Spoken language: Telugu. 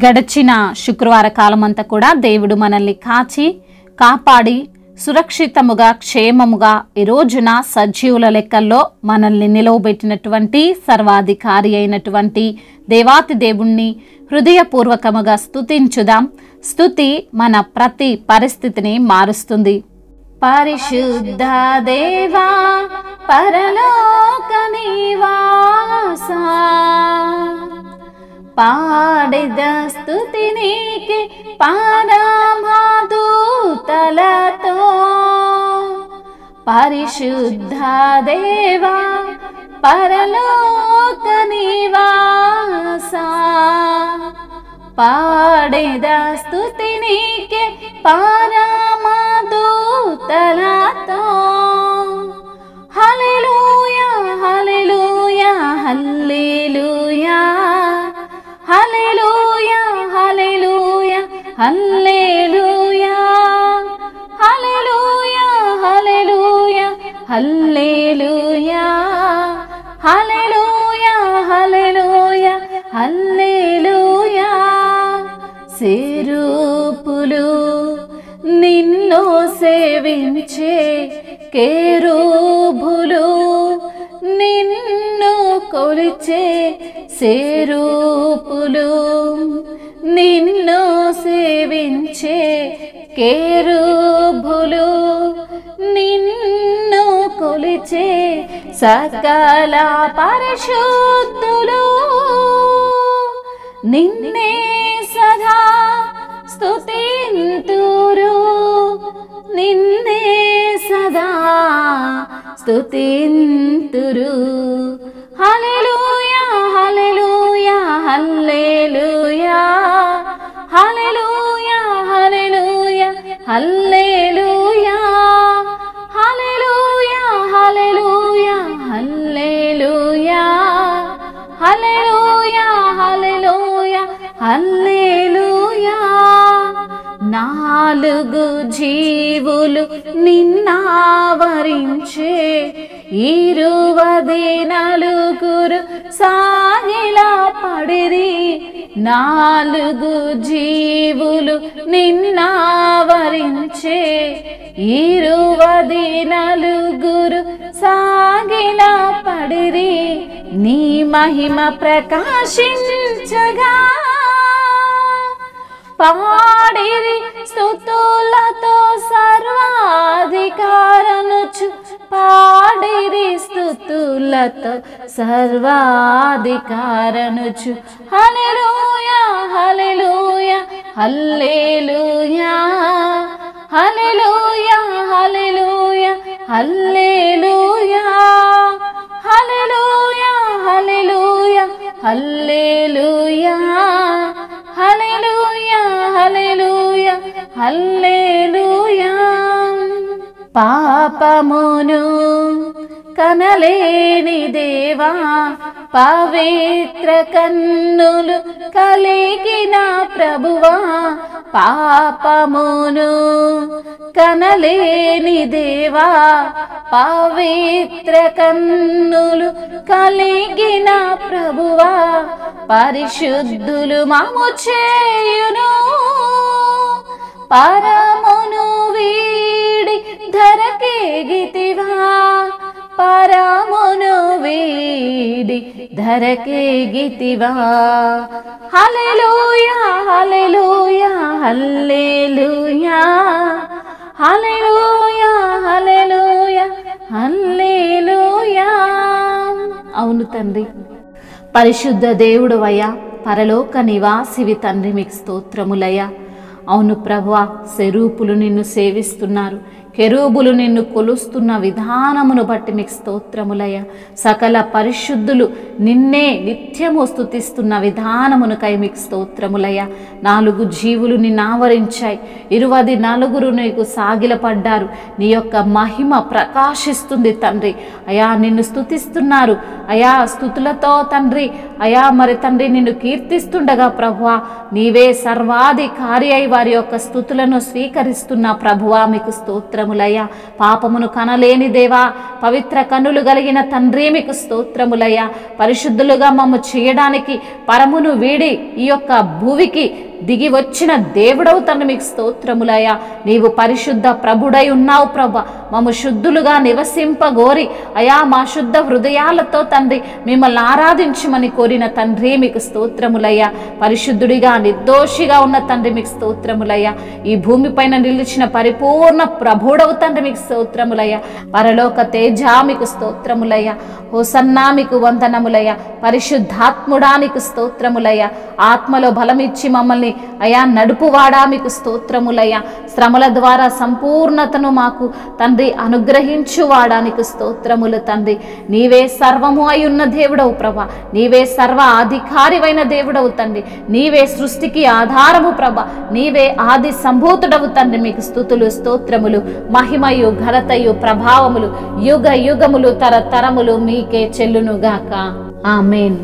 గడిచిన శుక్రవార కాలమంతా కూడా దేవుడు మనల్ని కాపాడి సురక్షితముగా క్షేమముగా ఈ రోజున సజీవుల లెక్కల్లో మనల్ని నిలవబెట్టినటువంటి సర్వాధికారి అయినటువంటి దేవాతి దేవుణ్ణి హృదయపూర్వకముగా స్తుతించుదాం. స్తుతి మన ప్రతి పరిస్థితిని మారుస్తుంది. పరిశుద్ధ దేవా పరలోక నివాసా పాడెద స్తుతి నీకే పరమదూతలతో. పరిశుద్ధ దేవా పరలోక నివాసా పాడెద స్తుతి నీకే పరమదూతలతో. హల్లెలూయా హల్లెలూయా హల్లెలూయా హల్లెలూయా హల్లెలూయా హల్లెలూయా హల్లెలూయా హల్లెలూయా హల్లెలూయా హల్లెలూయా హల్లెలూయా హల్లెలూయా. సెరూపులు నిన్ను సేవించే, కెరూబులు నిన్ను కొలిచే, సెరూపులు నిన్ను సేవించే, కెరూబులు నిన్ను కొలిచే, సకల పరిశుద్ధులు నిన్నే సదా స్తుతింతురు, నిన్నే సదా స్తుతింతురు. హల్లెలూయా హల్లెలూయా హల్లెలూయా హల్లెలూయా హల్లెలూయా హల్లెలూయా హల్లెలూయా హల్లెలూయా హల్లెలూయా హల్లెలూయా హల్లెలూయా హల్లెలూయా. నాలుగు జీవులు నిన్నావరించే, 24 సాగిలా పడిరి. నాలుగు జీవులు నిన్నావరించే, 24 సాగిలా పడిరి. నీ మహిమ ప్రకాశించగా పాడిరి స్తుతులతో సర్వాధికారనుచు, పాడిరి స్తుతులతో సర్వాధికారనుచు. హల్లెలూయా హల్లెలూయా హల్లెలూయా హల్లెలూయా హల్లెలూయా హల్లెలూయా హల్లెలూయా హల్లెలూయా హల్లెలూయా హల్లెలూయా హల్లెలూయా హల్లెలూయా. పాపమును కనలేని దేవా, పవిత్ర కన్నులు కలిగిన ప్రభువా, పాపమును కనలేని దేవా, పవిత్ర కన్నులు కలిగిన ప్రభువా, పరిశుద్ధులు మము చేయును. పరమును వీడి ధరకేగితివా, పరమును వీడి ధరకేగితివా. హల్లెలూయా హల్లెలూయా హల్లెలూయా హల్లెలూయా హల్లెలూయా హల్లెలూయా. అవును తండ్రి, పరిశుద్ధ దేవుడవయ్యా, పరలోక నివాసివి తండ్రి, మీకు స్తోత్రములయ్యా. అవును ప్రభువా, సెరూపులు నిన్ను సేవిస్తున్నారు, కెరూబులు నిన్ను కొలుస్తున్న విధానమును బట్టి మీకు స్తోత్రములయ్యా. సకల పరిశుద్ధులు నిన్నే నిత్యము స్తుతిస్తున్న విధానమునకై మీకు స్తోత్రములయ్యా. 4 జీవులు నిన్ను ఆవరించాయి, 24 నీకు సాగిలపడ్డారు. నీ యొక్క మహిమ ప్రకాశిస్తుంది తండ్రి. అయా నిన్ను స్తుతిస్తున్నారు అయా, స్తుతులతో తండ్రి. అయా మరి తండ్రి నిన్ను కీర్తిస్తుండగా ప్రభువా, నీవే సర్వాధికారి అయి వారి యొక్క స్తుతులను స్వీకరిస్తున్న ప్రభువా, మీకు స్తోత్రం స్తోత్రములయ్యా. పాపమును కనలేని దేవా, పవిత్ర కన్నులు కలిగిన తండ్రి మీకు స్తోత్రములయ్యా. పరిశుద్ధులుగా మమ్ము చేయడానికి పరమును వీడి ఈ యొక్క భూమికి దిగి వచ్చిన దేవుడవు తండ్రి మీకు స్తోత్రములయ్యా. నీవు పరిశుద్ధ ప్రభుడై ఉన్నావు ప్రభ. మమ్ము శుద్ధులుగా నివసింపగోరి అయా మా శుద్ధ హృదయాలతో తండ్రి మిమ్మల్ని ఆరాధించమని కోరిన తండ్రి మీకు స్తోత్రములయ్యా. పరిశుద్ధుడిగా నిర్దోషిగా ఉన్న తండ్రి మీకు స్తోత్రములయ్యా. ఈ భూమిపైన నిలిచిన పరిపూర్ణ ప్రభుడవు తండ్రి మీకు స్తోత్రములయ్యా. పరలోక తేజ మీకు స్తోత్రములయ్యా. హోసన్నా మీకు వందనములయ్యా. పరిశుద్ధాత్ముడా నీకు స్తోత్రములయ్యా. ఆత్మలో బలమిచ్చి మమ్మల్ని అయా నడుపువాడా మీకు స్తోత్రములయ్యా. శ్రమల ద్వారా సంపూర్ణతను మాకు తండ్రి అనుగ్రహించువాడా నీకు స్తోత్రములు తండ్రి. నీవే సర్వము అయి ఉన్న దేవుడవు ప్రభ. నీవే సర్వ అధికారివైన దేవుడవు తండ్రి. నీవే సృష్టికి ఆధారము ప్రభ. నీవే ఆది సంభూతుడవు తండ్రి. మీకు స్తుతులు స్తోత్రములు మహిమయు ఘనతయు ప్రభావములు యుగ యుగములు తరతరములు మీకే చెల్లునుగాక. ఆమేన్.